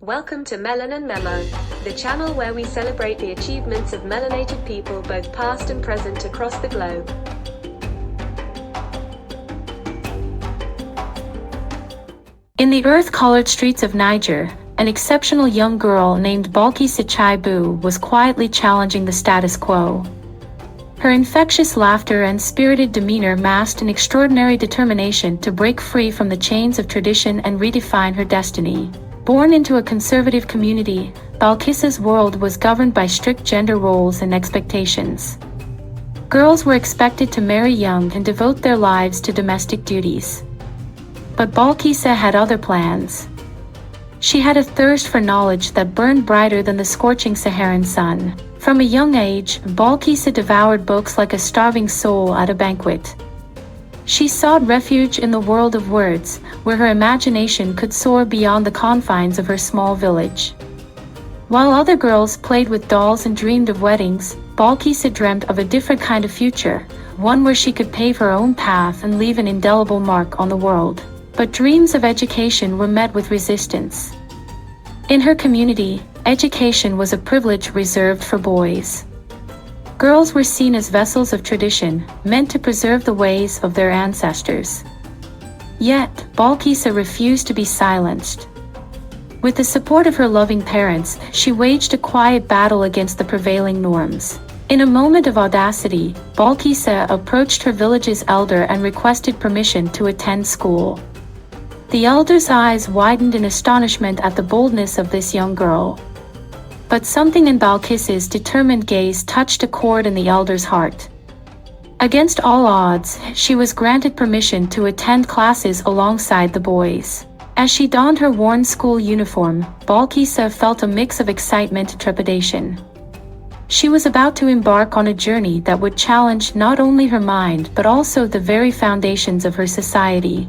Welcome to Melanin Memo, the channel where we celebrate the achievements of melanated people both past and present across the globe. In the earth-colored streets of Niger, an exceptional young girl named Balkissa Chaibou was quietly challenging the status quo. Her infectious laughter and spirited demeanor masked an extraordinary determination to break free from the chains of tradition and redefine her destiny. Born into a conservative community, Balkissa's world was governed by strict gender roles and expectations. Girls were expected to marry young and devote their lives to domestic duties. But Balkissa had other plans. She had a thirst for knowledge that burned brighter than the scorching Saharan sun. From a young age, Balkissa devoured books like a starving soul at a banquet. She sought refuge in the world of words, where her imagination could soar beyond the confines of her small village. While other girls played with dolls and dreamed of weddings, Balkissa dreamt of a different kind of future, one where she could pave her own path and leave an indelible mark on the world. But dreams of education were met with resistance. In her community, education was a privilege reserved for boys. Girls were seen as vessels of tradition, meant to preserve the ways of their ancestors. Yet, Balkissa refused to be silenced. With the support of her loving parents, she waged a quiet battle against the prevailing norms. In a moment of audacity, Balkissa approached her village's elder and requested permission to attend school. The elder's eyes widened in astonishment at the boldness of this young girl. But something in Balkissa's determined gaze touched a chord in the elder's heart. Against all odds, she was granted permission to attend classes alongside the boys. As she donned her worn school uniform, Balkissa felt a mix of excitement and trepidation. She was about to embark on a journey that would challenge not only her mind but also the very foundations of her society.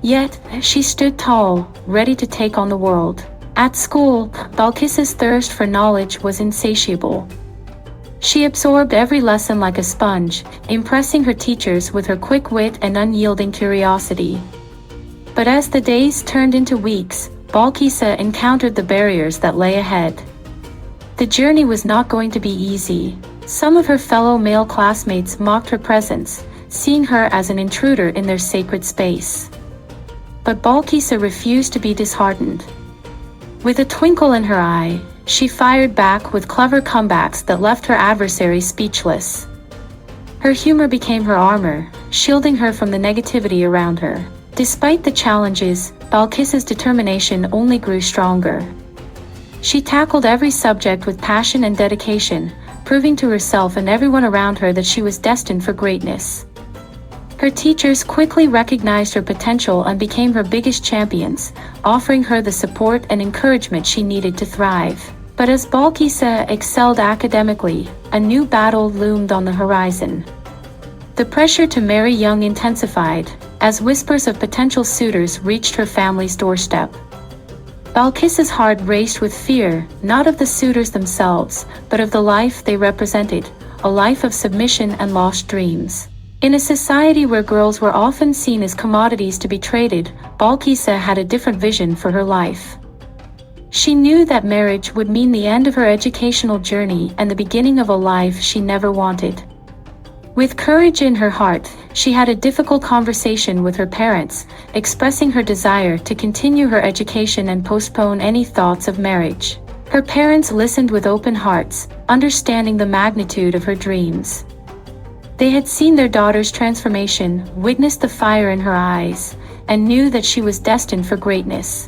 Yet, she stood tall, ready to take on the world. At school, Balkissa's thirst for knowledge was insatiable. She absorbed every lesson like a sponge, impressing her teachers with her quick wit and unyielding curiosity. But as the days turned into weeks, Balkissa encountered the barriers that lay ahead. The journey was not going to be easy. Some of her fellow male classmates mocked her presence, seeing her as an intruder in their sacred space. But Balkissa refused to be disheartened. With a twinkle in her eye, she fired back with clever comebacks that left her adversary speechless. Her humor became her armor, shielding her from the negativity around her. Despite the challenges, Balkissa's determination only grew stronger. She tackled every subject with passion and dedication, proving to herself and everyone around her that she was destined for greatness. Her teachers quickly recognized her potential and became her biggest champions, offering her the support and encouragement she needed to thrive. But as Balkissa excelled academically, a new battle loomed on the horizon. The pressure to marry young intensified, as whispers of potential suitors reached her family's doorstep. Balkissa's heart raced with fear, not of the suitors themselves, but of the life they represented, a life of submission and lost dreams. In a society where girls were often seen as commodities to be traded, Balkissa had a different vision for her life. She knew that marriage would mean the end of her educational journey and the beginning of a life she never wanted. With courage in her heart, she had a difficult conversation with her parents, expressing her desire to continue her education and postpone any thoughts of marriage. Her parents listened with open hearts, understanding the magnitude of her dreams. They had seen their daughter's transformation, witnessed the fire in her eyes, and knew that she was destined for greatness.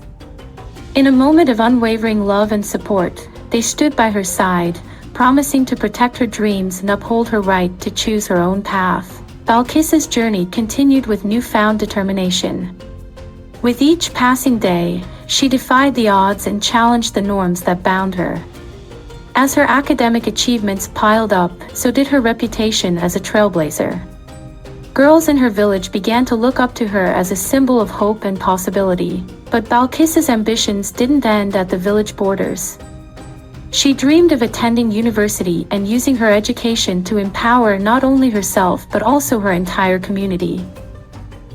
In a moment of unwavering love and support, they stood by her side, promising to protect her dreams and uphold her right to choose her own path. Balkissa's journey continued with newfound determination. With each passing day, she defied the odds and challenged the norms that bound her. As her academic achievements piled up, so did her reputation as a trailblazer. Girls in her village began to look up to her as a symbol of hope and possibility. But Balkissa's ambitions didn't end at the village borders. She dreamed of attending university and using her education to empower not only herself but also her entire community.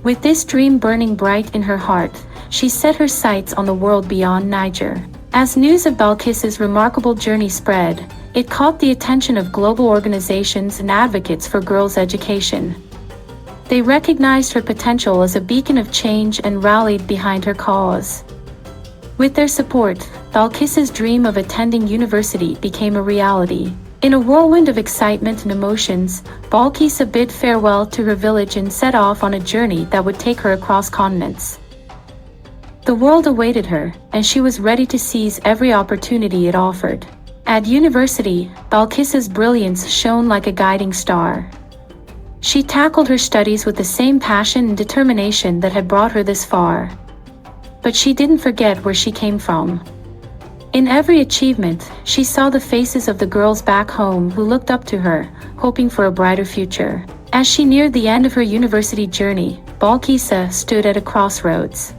With this dream burning bright in her heart, she set her sights on the world beyond Niger. As news of Balkissa's remarkable journey spread, it caught the attention of global organizations and advocates for girls' education. They recognized her potential as a beacon of change and rallied behind her cause. With their support, Balkissa's dream of attending university became a reality. In a whirlwind of excitement and emotions, Balkissa bid farewell to her village and set off on a journey that would take her across continents. The world awaited her, and she was ready to seize every opportunity it offered. At university, Balkissa's brilliance shone like a guiding star. She tackled her studies with the same passion and determination that had brought her this far. But she didn't forget where she came from. In every achievement, she saw the faces of the girls back home who looked up to her, hoping for a brighter future. As she neared the end of her university journey, Balkissa stood at a crossroads.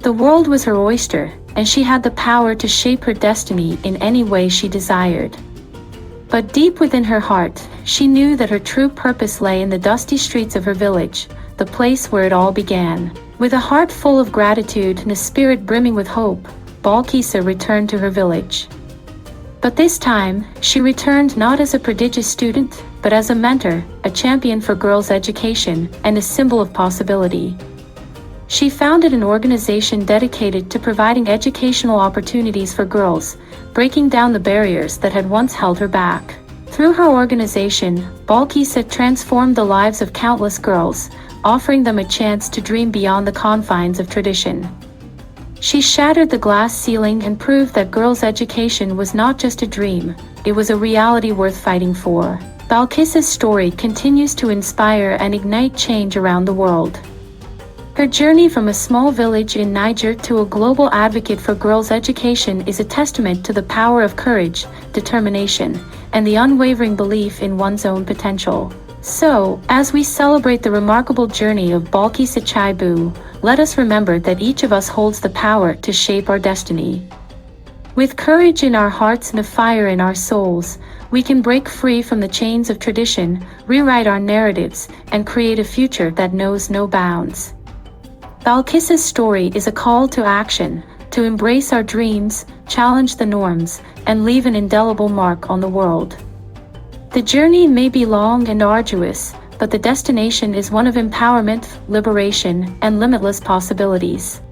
The world was her oyster, and she had the power to shape her destiny in any way she desired. But deep within her heart, she knew that her true purpose lay in the dusty streets of her village, the place where it all began. With a heart full of gratitude and a spirit brimming with hope, Balkissa returned to her village. But this time, she returned not as a prodigious student, but as a mentor, a champion for girls' education, and a symbol of possibility. She founded an organization dedicated to providing educational opportunities for girls, breaking down the barriers that had once held her back. Through her organization, Balkissa transformed the lives of countless girls, offering them a chance to dream beyond the confines of tradition. She shattered the glass ceiling and proved that girls' education was not just a dream, it was a reality worth fighting for. Balkissa's story continues to inspire and ignite change around the world. Her journey from a small village in Niger to a global advocate for girls' education is a testament to the power of courage, determination, and the unwavering belief in one's own potential. So, as we celebrate the remarkable journey of Balkissa Chaibou, let us remember that each of us holds the power to shape our destiny. With courage in our hearts and a fire in our souls, we can break free from the chains of tradition, rewrite our narratives, and create a future that knows no bounds. Balkissa's story is a call to action, to embrace our dreams, challenge the norms, and leave an indelible mark on the world. The journey may be long and arduous, but the destination is one of empowerment, liberation, and limitless possibilities.